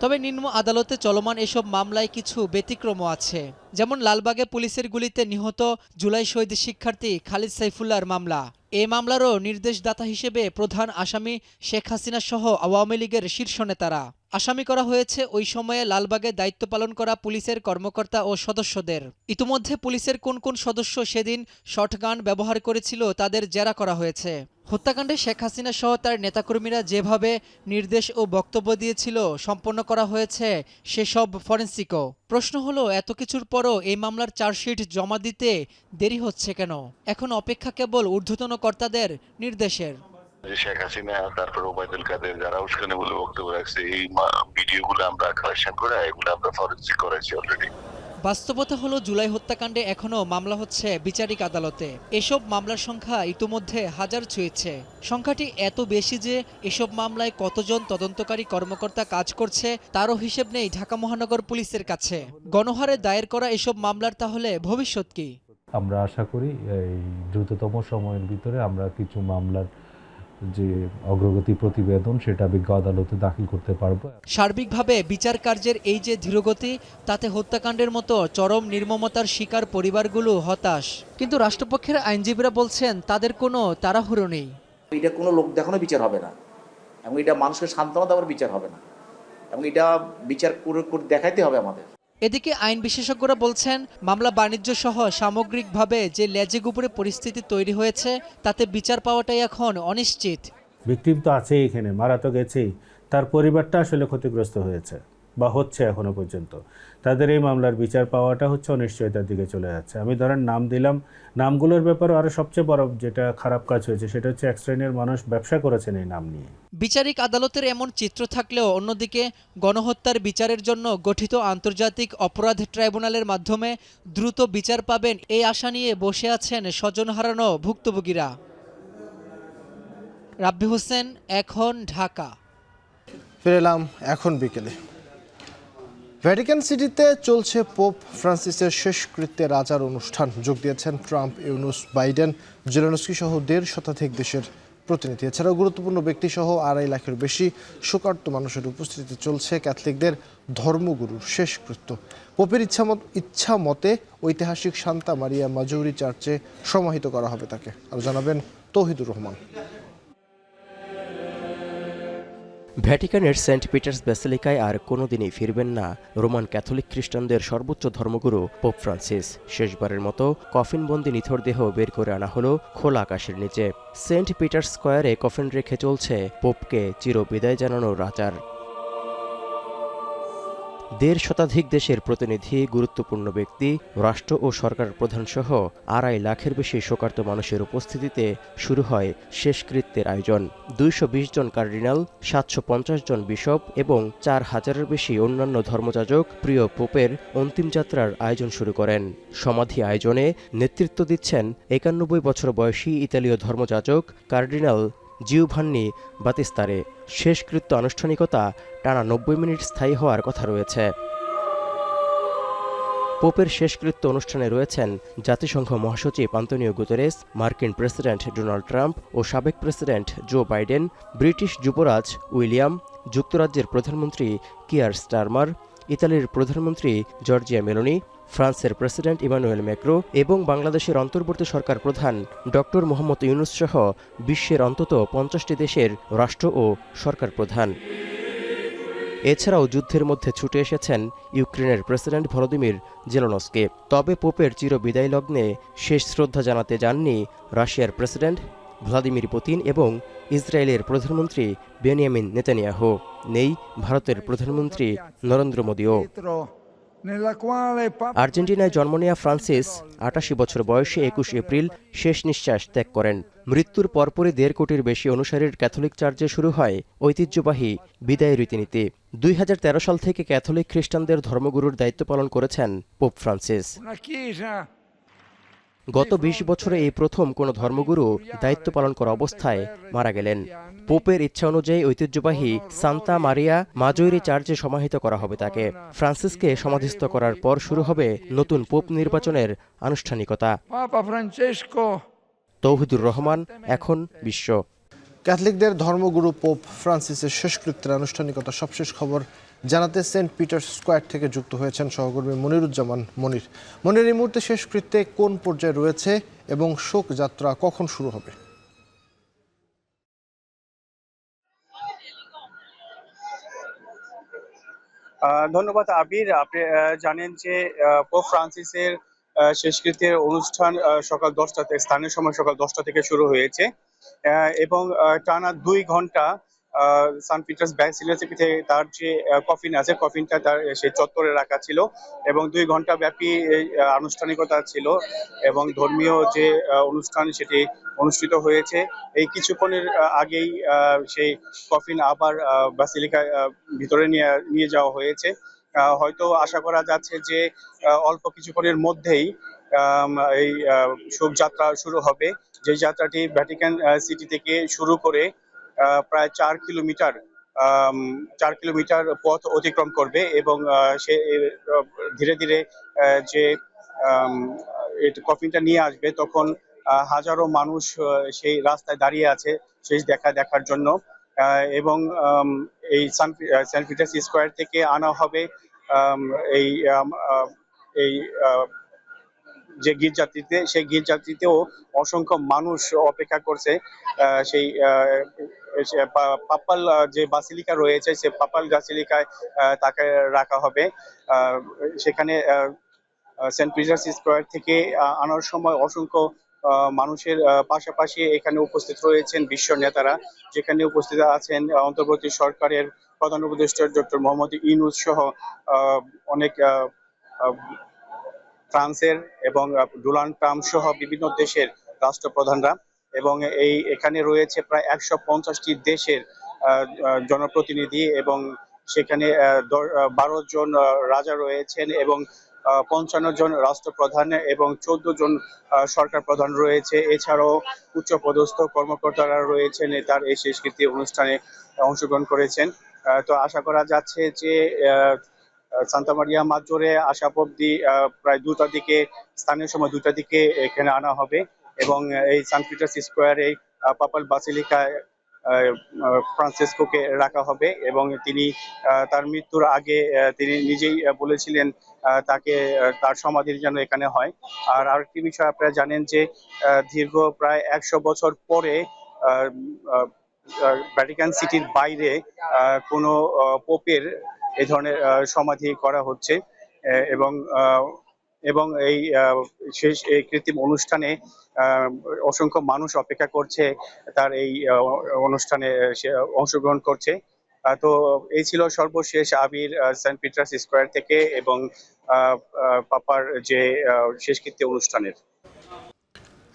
তবে নিম্ন আদালতে চলমান এসব মামলায় কিছু ব্যতিক্রমও আছে। যেমন লালবাগে পুলিশের গুলিতে নিহত জুলাই শহীদ শিক্ষার্থী খালিদ সাইফুল্লাহর মামলা। এই মামলারও নির্দেশদাতা হিসেবে প্রধান আসামি শেখ হাসিনা সহ আওয়ামী লীগের শীর্ষ নেতারা। আসামি করা হয়েছে ওই সময়ে লালবাগে দায়িত্ব পালন করা পুলিশের কর্মকর্তা ও সদস্যদের। ইতিমধ্যে পুলিশের কোন কোন সদস্য সেদিন শটগান ব্যবহার করেছিল তাদের জেরা করা হয়েছে। হত্যাকাণ্ডে শেখ হাসিনা সহ তার নেতাকর্মীরা যেভাবে নির্দেশ ও বক্তব্য দিয়েছিল সম্পন্ন করা হয়েছে সেসব ফরেন্সিকও। প্রশ্ন হলো, এত কিছুর পরও এই মামলার চার্জশিট জমা দিতে দেরি হচ্ছে কেন? এখন অপেক্ষা কেবল ঊর্ধ্বতন কর্তাদের নির্দেশের। শেখ হাসিনা তারপর ওবায়দুল কাদের যারা উস্কানি বলে বক্তব্য রাখছে, এই ভিডিওগুলো আমরা কালেকশন করে এগুলো আমরা ফরেনসিক করেছি অলরেডি। বাস্তবতা হলো জুলাই হত্যাকাণ্ডে এখনও মামলা হচ্ছে বিচারিক আদালতে। এসব মামলার সংখ্যা ইতিমধ্যে হাজার ছুঁয়েছে। সংখ্যাটি এত বেশি যে এসব মামলায় কতজন তদন্তকারী কর্মকর্তা কাজ করছে তারও হিসেব নেই ঢাকা মহানগর পুলিশের কাছে। গণহারে দায়ের করা এসব মামলার তাহলে ভবিষ্যৎ কি? আমরা আশা করি এই দ্রুততম সময়ের ভিতরে আমরা কিছু মামলার যে অগ্রগতি প্রতিবেদন সেটা বিজ্ঞ আদালতে দাখিল করতে পারবো। সার্বিকভাবে বিচার কার্যের এই যে ধীরগতি, তাতে হত্যাকাণ্ডের মতো চরম নির্মমতার শিকার পরিবারগুলো হতাশ। কিন্তু রাষ্ট্রপক্ষের আইনজীবীরা বলছেন তাদের কোনো তাড়াহুড়ো নেই। এটা কোনো লোক দেখানো বিচার হবে না, এবং এটা মানুষকে সান্ত্বনা দেওয়ার বিচার হবে না, এবং এটা বিচার করে দেখাইতে হবে আমাদের। এদিকে আইন বিশেষজ্ঞরা বলছেন, মামলা বাণিজ্য সহ সামগ্রিকভাবে যে লেজেগুবরে পরিস্থিতি তৈরি হয়েছে তাতে বিচার পাওয়াটাই এখন অনিশ্চিত। ভিকটিম তো আছেই, এখানে মারা তো গেছেই, তার পরিবারটা আসলে ক্ষতিগ্রস্ত হয়েছে বা হচ্ছে এখনো পর্যন্ত। তাদের এই মামলার বিচার পাওয়াটা হচ্ছে অনিশ্চয়তার দিকে চলে যাচ্ছে। আমি ধরেন নাম দিলাম, নামগুলোর ব্যাপারে আরও সবচেয়ে বড় যেটা খারাপ কাজ হয়েছে সেটা হচ্ছে এক শ্রেণীর মানুষ ব্যবসা করেছেন এই নাম নিয়ে। বিচারিক আদালতের এমন চিত্র থাকলেও অন্যদিকে গণহত্যার বিচারের জন্য গঠিত আন্তর্জাতিক অপরাধ ট্রাইব্যুনালের মাধ্যমে দ্রুত বিচার পাবেন এই আশা নিয়ে বসে আছেন স্বজন হারানো ভুক্তভোগীরা। রাব্বি হোসেন, এখন, ঢাকা। ফিরলাম এখন বিকেলে। ভ্যাটিকান সিটিতে চলছে পোপ ফ্রান্সিসের শেষকৃত্যে রাজার অনুষ্ঠান। যোগ দিয়েছেন ট্রাম্প, ইউনুস, বাইডেন, জেলেনস্কি সহ 1.5 শতাধিক দেশের প্রতিনিধি। এছাড়াও গুরুত্বপূর্ণ ব্যক্তিসহ 2.5 লাখের বেশি শোকার্ত মানুষের উপস্থিতিতে চলছে ক্যাথলিকদের ধর্মগুরুর শেষকৃত্য। পোপের ইচ্ছা মতে ঐতিহাসিক সান্তা মারিয়া মাজৌরি চার্চে সমাহিত করা হবে তাকে। আর জানাবেন তৌহিদুর রহমান। ভ্যাটিকানের সেন্ট পিটার্স ব্যাসিলিকায় আর কোনোদিনই ফিরবেন না রোমান ক্যাথলিক খ্রিস্টানদের সর্বোচ্চ ধর্মগুরু পোপ ফ্রান্সিস। শেষবারের মতো কফিনবন্দি নিথর দেহ বের করে আনা হলো খোলা আকাশের নিচে। সেন্ট পিটার্স স্কোয়ারে কফিন রেখে চলছে পোপকে চিরবিদায় জানানোর আচার। ১.৫ শতাধিক দেশের প্রতিনিধি, গুরুত্বপূর্ণ ব্যক্তি, রাষ্ট্র ও সরকার প্রধানসহ ২.৫ লাখের বেশি শোকার্ত মানুষের উপস্থিতিতে শুরু হয় শেষকৃত্যের আয়োজন। ২২০ জন কার্ডিনাল, ৭৫০ জন বিশপ এবং ৪,০০০-এর বেশি অন্যান্য ধর্মযাজক প্রিয় পোপের অন্তিম যাত্রার আয়োজন শুরু করেন। সমাধি আয়োজনে নেতৃত্ব দিচ্ছেন ৯১ বছর বয়সী ইতালীয় ধর্মযাজক কার্ডিনাল জিওভান্নি বাতিস্তারে। শেষকৃত্য আনুষ্ঠানিকতা টানা ৯০ মিনিট স্থায়ী হওয়ার কথা রয়েছে। পোপের শেষকৃত্য অনুষ্ঠানে রয়েছেন জাতিসংঘ মহাসচিব আন্তোনিও গুতেরেস, মার্কিন প্রেসিডেন্ট ডোনাল্ড ট্রাম্প ও সাবেক প্রেসিডেন্ট জো বাইডেন, ব্রিটিশ যুবরাজ উইলিয়াম, যুক্তরাজ্যের প্রধানমন্ত্রী কিয়ার স্টারমার, ইতালির প্রধানমন্ত্রী জর্জিয়া মেলোনি, ফ্রান্সের প্রেসিডেন্ট ইমানুয়েল ম্যাক্রো এবং বাংলাদেশের অন্তর্বর্তী সরকার প্রধান ডক্টর মোহাম্মদ ইউনূস সহ বিশ্বের অন্তত ৫০টি দেশের রাষ্ট্র ও সরকার প্রধান। এছাড়াও যুদ্ধের মধ্যে ছুটে এসেছেন ইউক্রেনের প্রেসিডেন্ট ভলোদিমির জেলেনস্কি। তবে পোপের চিরবিদায় লগ্নে শেষ শ্রদ্ধা জানাতে যাননি রাশিয়ার প্রেসিডেন্ট ভ্লাদিমির পুতিন এবং ইসরায়েলের প্রধানমন্ত্রী বেনিয়ামিন নেতানিয়াহু। নেই ভারতের প্রধানমন্ত্রী নরেন্দ্র মোদিও। আর্জেন্টিনায় জন্ম নেওয়া ফ্রান্সিস ৮৮ বছর বয়সে ২১ এপ্রিল শেষ নিঃশ্বাস ত্যাগ করেন। মৃত্যুর পরপরই ১.৫ কোটির বেশি অনুসারীর ক্যাথলিক চার্চে শুরু হয় ঐতিহ্যবাহী বিদায় রীতিনীতি। ২০১৩ সাল থেকে ক্যাথলিক খ্রিস্টানদের ধর্মগুরুর দায়িত্ব পালন করেছেন পোপ ফ্রান্সিস। গত ২০ বছরে এই প্রথম কোনো ধর্মগুরু দায়িত্ব পালন করা অবস্থায় মারা গেলেন। পোপের ইচ্ছা অনুযায়ী ঐতিহ্যবাহী সান্তা মারিয়া মাজৈরি চার্চে সমাহিত করা হবে তাকে। ফ্রান্সিসকে সমাধিস্থ করার পর শুরু হবে নতুন পোপ নির্বাচনের আনুষ্ঠানিকতা। তৌহিদুর রহমান, এখন বিশ্ব। ক্যাথলিকদের ধর্মগুরু পোপ ফ্রান্সিসের শেষকৃত্যের আনুষ্ঠানিকতা সবশেষ খবর জানাতে সেন্ট পিটার্স স্কোয়ার থেকে যুক্ত হয়েছেন সহকর্মী মনিরুজ্জামান মনির। মনির, এই মুহূর্তে শেষকৃত্যে কোন পর্যায়ে রয়েছে এবং শোক যাত্রা কখন শুরু হবে? ধন্যবাদ আবির। আপনি জানেন যে পোপ ফ্রান্সিসের শেষকৃত্যের অনুষ্ঠান সকাল 10টাতে, স্থানীয় সময় সকাল 10টা থেকে শুরু হয়েছে এবং টানা 2 ঘন্টা সেন্ট পিটার্স ব্যাসিলিকাতে তার যে কফিন আছে, কফিনটা তার সেই চত্বরে রাখা ছিল এবং 2 ঘন্টা ব্যাপী আনুষ্ঠানিকতা ছিল এবং ধর্মীয় যে অনুষ্ঠান সেটি অনুষ্ঠিত হয়েছে। এই কিছুক্ষণের আগেই সেই কফিন আবার ব্যাসিলিকার ভিতরে নিয়ে যাওয়া হয়েছে। হয়তো আশা করা যাচ্ছে যে অল্প কিছুক্ষণের মধ্যেই এই শোকযাত্রা শুরু হবে, যে যাত্রাটি ভ্যাটিকান সিটি থেকে শুরু করে প্রায় 4 কিলোমিটার পথ অতিক্রম করবে এবং সে ধীরে ধীরে যে কফিনটা নিয়ে আসবে তখন হাজারো মানুষ সেই রাস্তায় দাঁড়িয়ে আছে শেষ দেখার জন্য এবং এই সেন্ট পিটার্স স্কোয়ার থেকে আনা হবে এই যে গির্জাটিতে, সেই গির্জাটিতেও অসংখ্য মানুষ অপেক্ষা করছে। সেই পাপাল যে বাসিলিকা রয়েছে, সে পাপাল বাসিলিকায় তাকে রাখা হবে। সেখানে সেন্ট পিটার্স স্কোয়ার থেকে আনার সময় অসংখ্য মানুষের পাশাপাশি এখানে উপস্থিত রয়েছেন বিশ্ব নেতারা, যেখানে উপস্থিত আছেন অন্তর্বর্তী সরকারের প্রধান উপদেষ্টা ডক্টর মোহাম্মদ ইউনূস সহ অনেক ফ্রান্সের এবং ডোনাল্ড ট্রাম্প সহ বিভিন্ন দেশের রাষ্ট্রপ্রধানরা এবং এখানে রয়েছে প্রায় 150টি দেশের জনপ্রতিনিধি এবং সেখানে 12 জন রাজা রয়েছেন এবং 55 জন রাষ্ট্রপ্রধান এবং 14 জন সরকার প্রধান রয়েছে। এছাড়াও উচ্চপদস্থ কর্মকর্তারা রয়েছেন তার এই শেষকৃত্য অনুষ্ঠানে অংশগ্রহণ করেছেন। তো আশা করা যাচ্ছে যে সান্তা মারিয়া মাজোরে আসা অবধি প্রায় 2টার দিকে, স্থানীয় সময় 2টার দিকে এখানে আনা হবে এবং এই সেন্ট পিটার্স স্কোয়ারে পাপাল বাসিলিকায় ফ্রান্সিসকোকে রাখা হবে এবং তিনি তার মৃত্যুর আগে তিনি নিজেই বলেছিলেন তাকে তার সমাধি যেন এখানে হয়। আর আরেকটি বিষয় আপনারা জানেন যে দীর্ঘ প্রায় 100 বছর পরে ভ্যাটিকান সিটির বাইরে কোনো পোপের এই ধরনের সমাধি করা হচ্ছে এবং এবং এই শেষ এই কৃত্রিম অনুষ্ঠানে অসংখ্য মানুষ অপেক্ষা করছে তার এই অনুষ্ঠানে অংশগ্রহণ করছে। তো এই ছিল সর্বশেষ আবির সেন্ট পিটার্স স্কোয়ার থেকে এবং পাপার যে শেষকৃত্য অনুষ্ঠানের।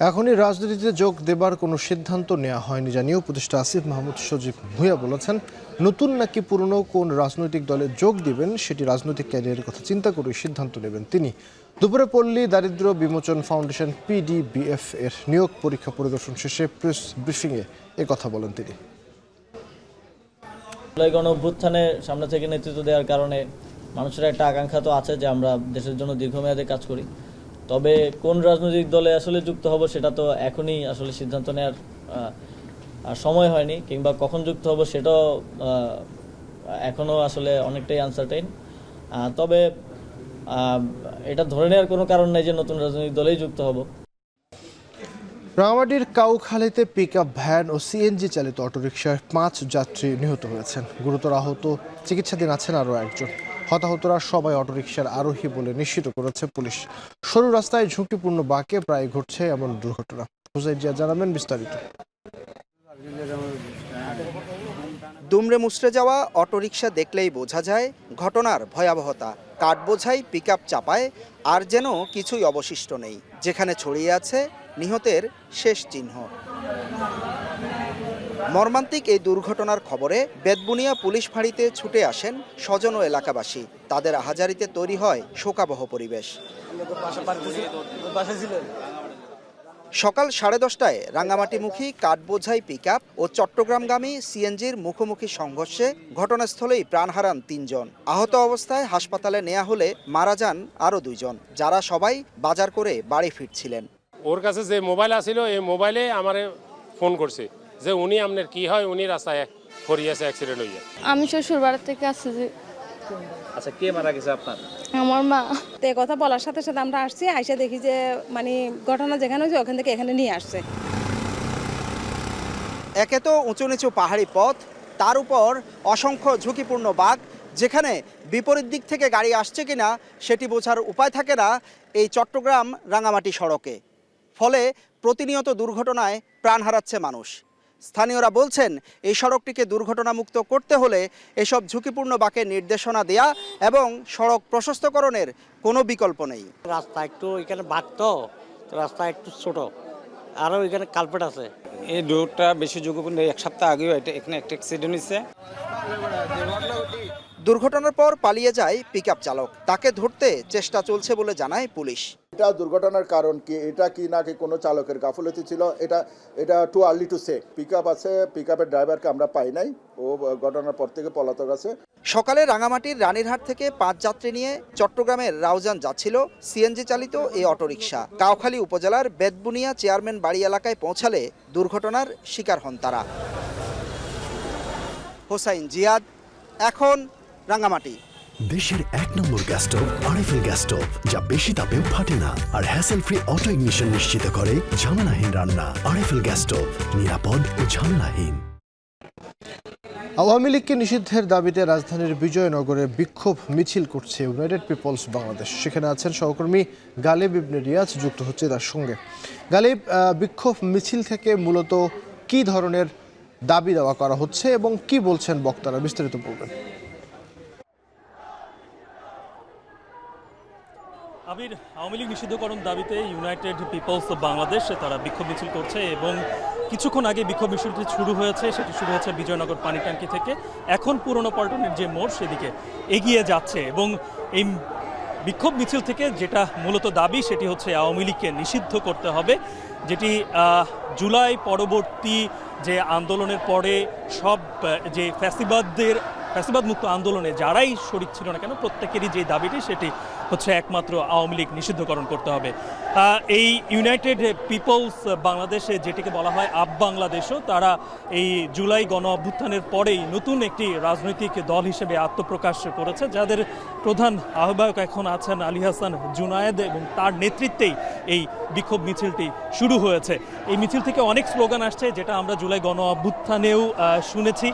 এখনই রাজনীতিতে যোগ দেবার কোনো সিদ্ধান্ত নেওয়া হয়নি জানিয়ে উপদেষ্টা আসিফ মাহমুদ সজীব ভূঁইয়া বলেছেন, নতুন নাকি পুরনো কোন রাজনৈতিক দলে যোগ দিবেন সেটি রাজনৈতিক ক্যারিয়ারের কথা চিন্তা করে সিদ্ধান্ত নেবেন তিনি। দুপুরে পল্লী দারিদ্র বিমোচন ফাউন্ডেশন PDBF এর নিয়োগ পরীক্ষা পরিদর্শন শেষে প্রেস ব্রিফিংয়ে কথা বলেন তিনি। গণ অভ্যুত্থানে সামনে থেকে নেতৃত্ব দেওয়ার কারণে মানুষের একটা আকাঙ্ক্ষা তো আছে যে আমরা দেশের জন্য দীর্ঘমেয়াদে কাজ করি। তবে কোন রাজনৈতিক দলে আসলে যুক্ত হব সেটা তো এখনই আসলে সিদ্ধান্ত নেওয়ার সময় হয়নি, কিংবা কখন যুক্ত হব সেটাও এখনও আসলে অনেকটাই আনসার্টেইন। তবে এটা ধরে নেওয়ার কোনো কারণ নেই যে নতুন রাজনৈতিক দলেই যুক্ত হব। রাঙামাটির কাউখালীতে পিকআপ ভ্যান ও সিএনজি চালিত অটোরিকশায় 5 যাত্রী নিহত হয়েছেন। গুরুতর আহত চিকিৎসাধীন আছেন আরও একজন। হতাহতরা সবাই অটোরিকশার আরোহী বলে নিশ্চিত করেছে পুলিশ। সরু রাস্তায় ঝুঁকিপূর্ণ বাঁকে প্রায় ঘটছে এমন দুর্ঘটনা। হুসাইন জিয়া জানাবেন বিস্তারিত। দুমড়ে মুচড়ে যাওয়া অটোরিকশা দেখলেই বোঝা যায় ঘটনার ভয়াবহতা। কাঠ বোঝাই পিকআপ চাপায় আর যেন কিছুই অবশিষ্ট নেই, যেখানে ছড়িয়ে আছে নিহতের শেষ চিহ্ন। মর্মান্তিক এই দুর্ঘটনার খবরে বেতবুনিয়া পুলিশ ফাঁড়িতে ছুটে আসেন স্বজন ও এলাকাবাসী। তাদের আহাজারিতে তৈরি হয় শোকাবহ পরিবেশ। সকাল 10:30টায় রাঙ্গামাটিমুখী কাঠবোঝাই পিকআপ ও চট্টগ্রামগামী সিএনজির মুখোমুখি সংঘর্ষে ঘটনাস্থলেই প্রাণ হারান 3 জন। আহত অবস্থায় হাসপাতালে নেওয়া হলে মারা যান আরও 2 জন, যারা সবাই বাজার করে বাড়ি ফিরছিলেন। ওর কাছে যে মোবাইল আছিল এই মোবাইলে আমারে ফোন করছে যে উনি আপনার কি হয়, উনি রাস্তায় পড়িয়েছে অ্যাক্সিডেন্ট হয়ে। আমি শ্বশুর বাড়ি থেকে আসছি। আচ্ছা, কে মারা গেছে আপনার? আমার মা। তো কথা বলার সাথে সাথে আমরা আসছি, আইসা দেখি যে মানে ঘটনা যেখানে হয়েছে ওখান থেকে এখানে নিয়ে আসছে। একে তো উঁচু নিচু পাহাড়ি পথ, তার উপর অসংখ্য ঝুঁকিপূর্ণ বাঁক, যেখানে বিপরীত দিক থেকে গাড়ি আসছে কিনা সেটি বোঝার উপায় থাকে না এই চট্টগ্রাম রাঙামাটি সড়কে। ফলে প্রতিনিয়ত দুর্ঘটনায় প্রাণ হারাচ্ছে মানুষ। স্থানীয়রা বলছেন এই সড়কটিকে দুর্ঘটনামুক্ত করতে হলে এসব ঝুঁকিপূর্ণ বাঁকে নির্দেশনা দেয়া এবং সড়ক প্রশস্তকরণের কোনো বিকল্প নেই। রাস্তা একটু এখানে বাঁক, তো রাস্তা একটু ছোট, আরও এখানে কালপেট আছে। এই রোডটা বেশি ঝুঁকিপূর্ণ। 1 সপ্তাহ আগেও এখানে একটা অ্যাক্সিডেন্ট হয়েছে। দুর্ঘটনার পর পালিয়ে যায় পিকআপ চালক। তাকে ধরতে চেষ্টা চলছে বলে জানায় পুলিশ। এটা দুর্ঘটনার কারণ কি, এটা কি নাকি কোনো চালকের গাফলতি ছিল, এটা too early to say. Pickup আছে, পিকআপের ড্রাইভারকে আমরা পাই নাই, ও ঘটনার পর থেকে পলাতক আছে। সকালে রাঙামাটির রানীরহাট থেকে 5 যাত্রী নিয়ে চট্টগ্রামের রাউজান যাচ্ছিল সিএনজি চালিত এই অটোরিকশা। কাউখালী উপজেলার বেতবুনিয়া চেয়ারম্যান বাড়ি এলাকায় পৌঁছালে দুর্ঘটনার শিকার হন তারা। হোসাইন জিয়াদ, এখন রাঙামাটি। দেশের 1 নম্বর gas stove RFL gas stove, যা বেশি তাপেও ফাটে না আর হ্যাসেল ফ্রি অটো ইগনিশন নিশ্চিত করে ঝামেলাহীন রান্না। আরএফএল গ্যাস স্টোভ, নিরাপদ ও ঝামেলাহীন। আওয়ামী লীগকে নিষিদ্ধের দাবিতে রাজধানীর বিজয়নগরে বিক্ষোভ মিছিল করছে ইউনাইটেড পিপলস বাংলাদেশ। সেখানে আছেন সহকর্মী গালিব ইবনে রিয়াজ, যুক্ত হচ্ছে তার সঙ্গে। গালিব, বিক্ষোভ মিছিল থেকে মূলত কি ধরনের দাবি দেওয়া করা হচ্ছে এবং কি বলছেন বক্তারা, বিস্তারিত বলবেন। আবির, আওয়ামী লীগ নিষিদ্ধকরণ দাবিতে ইউনাইটেড পিপলস বাংলাদেশ তারা বিক্ষোভ মিছিল করছে এবং কিছুক্ষণ আগে বিক্ষোভ মিছিলটি শুরু হয়েছে। সেটি শুরু হয়েছে বিজয়নগর পানি ট্যাঙ্কি থেকে, এখন পুরনো পল্টনের যে মোড় সেদিকে এগিয়ে যাচ্ছে। এবং এই বিক্ষোভ মিছিল থেকে যেটা মূলত দাবি সেটি হচ্ছে আওয়ামী লীগকে নিষিদ্ধ করতে হবে, যেটি জুলাই পরবর্তী যে আন্দোলনের পরে সব যে ফ্যাসিবাদদের ফ্যাসিবাদ মুক্ত আন্দোলনে যারাই শরিক ছিল না কেন প্রত্যেকেরই যে দাবিটি সেটি হচ্ছে একমাত্র আওয়ামী লীগ নিষিদ্ধকরণ করতে হবে। এই ইউনাইটেড পিপলস বাংলাদেশে যেটিকে বলা হয় আপ বাংলাদেশও তারা এই জুলাই গণ অভ্যুত্থানের পরেই নতুন একটি রাজনৈতিক দল হিসেবে আত্মপ্রকাশ করেছে, যাদের প্রধান আহ্বায়ক এখন আছেন আলী হাসান জুনায়েদ এবং তার নেতৃত্বেই এই বিক্ষোভ মিছিলটি শুরু হয়েছে। এই মিছিল থেকে অনেক স্লোগান আসছে, যেটা আমরা জুলাই গণ অভ্যুত্থানেও শুনেছি।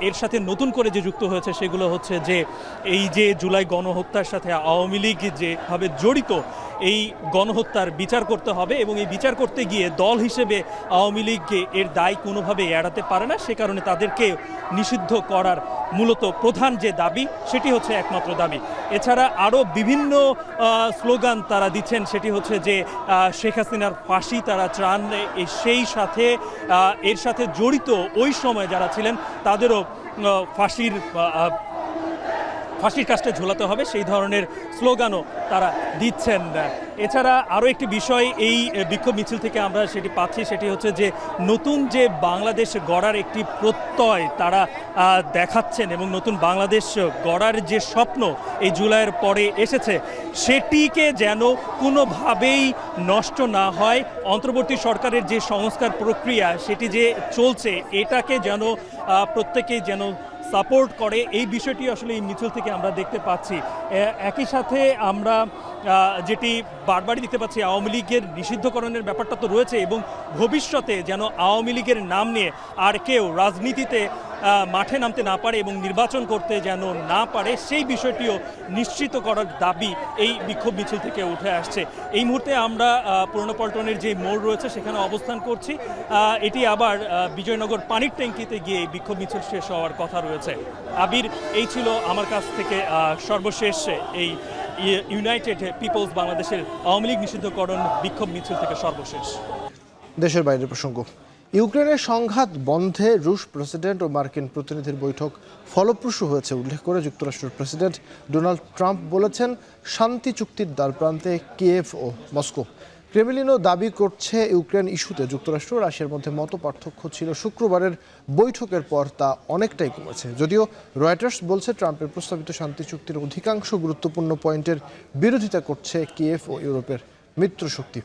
এর সাথে নতুন করে যে যুক্ত হয়েছে সেগুলো হচ্ছে যে এই যে জুলাই গণহত্যার সাথে আওয়ামী লীগ যেভাবে জড়িত, এই গণহত্যার বিচার করতে হবে এবং এই বিচার করতে গিয়ে দল হিসেবে আওয়ামী লীগকে এর দায় কোনোভাবে এড়াতে পারে না, সে কারণে তাদেরকে নিষিদ্ধ করার মূলত প্রধান যে দাবি সেটি হচ্ছে একমাত্র দাবি। এছাড়া আরও বিভিন্ন স্লোগান তারা দিচ্ছেন, সেটি হচ্ছে যে শেখ হাসিনার ফাঁসি তারা চান, সেই সাথে এর সাথে জড়িত ওই সময় যারা ছিলেন তাদেরও ফাঁসির কাজটা ঝোলাতে হবে, সেই ধরনের স্লোগানও তারা দিচ্ছেন। এছাড়া আরও একটি বিষয় এই বিক্ষোভ মিছিল থেকে আমরা সেটি পাচ্ছি, সেটি হচ্ছে যে নতুন যে বাংলাদেশ গড়ার একটি প্রত্যয় তারা দেখাচ্ছেন এবং নতুন বাংলাদেশ গড়ার যে স্বপ্ন এই জুলাইয়ের পরে এসেছে সেটিকে যেন কোনোভাবেই নষ্ট না হয়, অন্তর্বর্তী সরকারের যে সংস্কার প্রক্রিয়া সেটি যে চলছে এটাকে যেন প্রত্যেকেই যেন সাপোর্ট করে, এই বিষয়টি আসলে এই মিছিল থেকে আমরা দেখতে পাচ্ছি। একই সাথে আমরা যেটি বারবারই দেখতে পাচ্ছি, আওয়ামী লীগের নিষিদ্ধকরণের ব্যাপারটা তো রয়েছে এবং ভবিষ্যতে যেন আওয়ামী লীগের নাম নিয়ে আর কেউ রাজনীতিতে মাঠে নামতে না পারে এবং নির্বাচন করতে যেন না পারে, সেই বিষয়টিও নিশ্চিত করার দাবি এই বিক্ষোভ মিছিল থেকে উঠে আসছে। এই মুহূর্তে আমরা পুরনো পল্টনের যে মোড় রয়েছে সেখানে অবস্থান করছি। এটি আবার বিজয়নগর পানির ট্যাঙ্কিতে গিয়ে এই বিক্ষোভ মিছিল শেষ হওয়ার কথা রয়েছে। আবির, এই ছিল আমার কাছ থেকে সর্বশেষ এই ইউনাইটেড পিপলস বাংলাদেশের আওয়ামী লীগ নিষিদ্ধকরণ বিক্ষোভ মিছিল থেকে সর্বশেষ। দেশের বাইরের প্রসঙ্গ, ইউক্রেনের সংঘাত বন্ধে রুশ প্রেসিডেন্ট ও মার্কিন প্রতিনিধির বৈঠক ফলপ্রসূ হয়েছে উল্লেখ করে যুক্তরাষ্ট্রের প্রেসিডেন্ট ডোনাল্ড ট্রাম্প বলেছেন, শান্তি চুক্তির দ্বারপ্রান্তে কিয়েভ ও মস্কো। ক্রেমলিনও দাবি করছে ইউক্রেন ইস্যুতে যুক্তরাষ্ট্র ও রাশিয়ার মধ্যে মত পার্থক্য ছিল শুক্রবারের বৈঠকের পর তা অনেকটাই কমেছে। যদিও রয়টার্স বলছে ট্রাম্পের প্রস্তাবিত শান্তি চুক্তির অধিকাংশ গুরুত্বপূর্ণ পয়েন্টের বিরোধিতা করছে কিয়েভ ও ইউরোপের মিত্রশক্তি।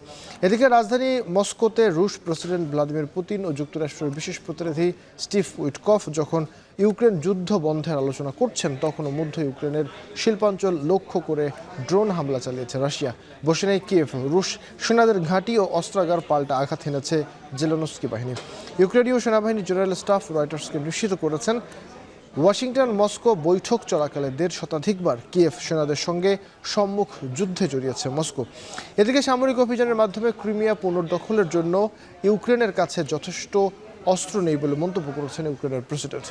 এদিকে রাজধানী মস্কোতে রুশ প্রেসিডেন্ট ভ্লাদিমির পুতিন ও যুক্তরাষ্ট্রের বিশেষ প্রতিনিধি স্টিভ উইটকফ যখন ইউক্রেন যুদ্ধ বন্ধের আলোচনা করছেন, তখনও মধ্য ইউক্রেনের শিল্পাঞ্চল লক্ষ্য করে ড্রোন হামলা চালিয়েছে রাশিয়া। বসে নেই কিয়েভ, রুশ সেনাদের ঘাঁটি ও অস্ত্রাগার পাল্টা আঘাত হেনেছে জেলেনস্কি বাহিনী। ইউক্রেনীয় সেনাবাহিনীর জেনারেল স্টাফ রয়টার্সকে নিশ্চিত করেছেন, ওয়াশিংটন মস্কো বৈঠক চলাকালে ১৫০ শতাধিকবার কিয়েভ সেনাদের সঙ্গে সম্মুখ যুদ্ধে জড়িয়েছে মস্কো। এদিকে সামরিক অভিযানের মাধ্যমে ক্রিমিয়া পুনর্দখলের জন্য ইউক্রেনের কাছে যথেষ্ট অস্ত্র নেই বলে মন্তব্য করেছেন ইউক্রেনের প্রেসিডেন্ট।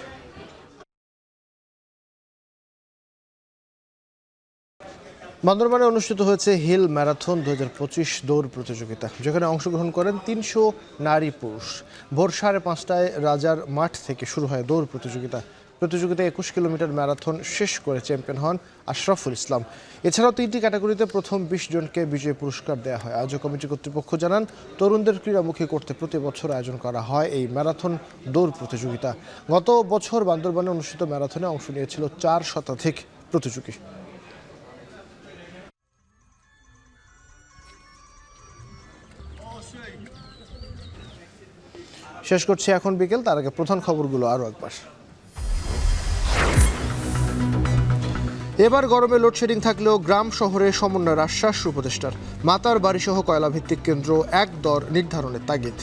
বান্দরবানে অনুষ্ঠিত হয়েছে হিল ম্যারাথন ২০২৫ দৌড় প্রতিযোগিতা, যেখানে অংশগ্রহণ করেন ৩০০ নারী পুরুষ। ভোর ৫:৩০টায় রাজার মাঠ থেকে শুরু হয় দৌড় প্রতিযোগিতায় ২১ কিলোমিটার ম্যারাথন শেষ করে চ্যাম্পিয়ন হন আশরাফুল ইসলাম। এছাড়াও ৩টি ক্যাটাগরিতে প্রথম ২০ জনকে বিজয়ী পুরস্কার দেওয়া হয়। আয়োজক কমিটি কর্তৃপক্ষ জানান, তরুণদের ক্রীড়ামুখী করতে প্রতি বছর আয়োজন করা হয় এই ম্যারাথন দৌড় প্রতিযোগিতা। গত বছর বান্দরবানে অনুষ্ঠিত ম্যারাথনে অংশ নিয়েছিল ৪ শতাধিক প্রতিযোগী। শেষ করছি এখন বিকেল, তার আগে প্রধান খবরগুলো আরও একবার। এবার গরমে লোডশেডিং থাকলেও গ্রাম শহরে সমন্বয়ের আশ্বাস উপদেষ্টার। মাতার বাড়িসহ কয়লাভিত্তিক কেন্দ্র এক দর নির্ধারণের তাগিদ।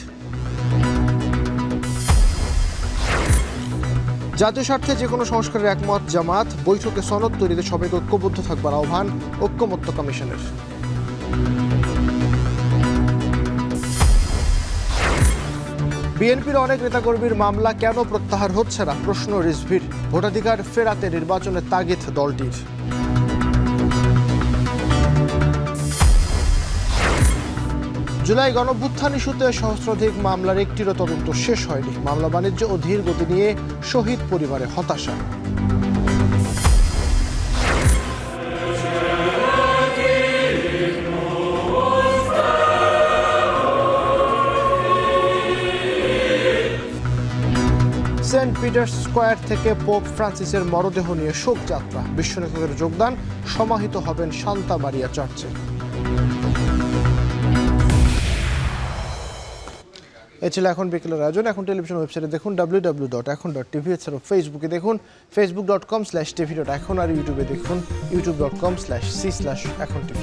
জাতীয় স্বার্থে যে কোনো সংস্কারের একমত জামাত, বৈঠকে সনদ তৈরিতে সবাইকে ঐক্যবদ্ধ থাকবার আহ্বান ঐক্যমত্য কমিশনের। বিএনপির অনেক নেতাকর্মীর মামলা কেন প্রত্যাহার হচ্ছে না, প্রশ্ন রিজভির। ভোটাধিকার ফেরাতে নির্বাচনের তাগিদ দলটির। জুলাই গণঅভ্যুত্থান ইস্যুতে সহস্রাধিক মামলার একটিরও তদন্ত শেষ হয়নি। মামলা বাণিজ্য ও ধীর গতি নিয়ে শহীদ পরিবারে হতাশা। সেন্ট পিটার্স স্কোয়ার থেকে পোপ ফ্রান্সিসের মরদেহ নিয়ে শোকযাত্রা, বিশ্বনেতাদের যোগদান, সমাহিত হবেন সান্তা মারিয়া চার্চে। এ ছিল এখন বিকেলের আয়োজন। এখন টেলিভিশন ওয়েবসাইটে দেখুন www.এখন.tv, এছাড়াও ফেসবুকে দেখুন facebook.com/tv.এখন, আর ইউটিউবে দেখুন youtube.com/c/এখন tv।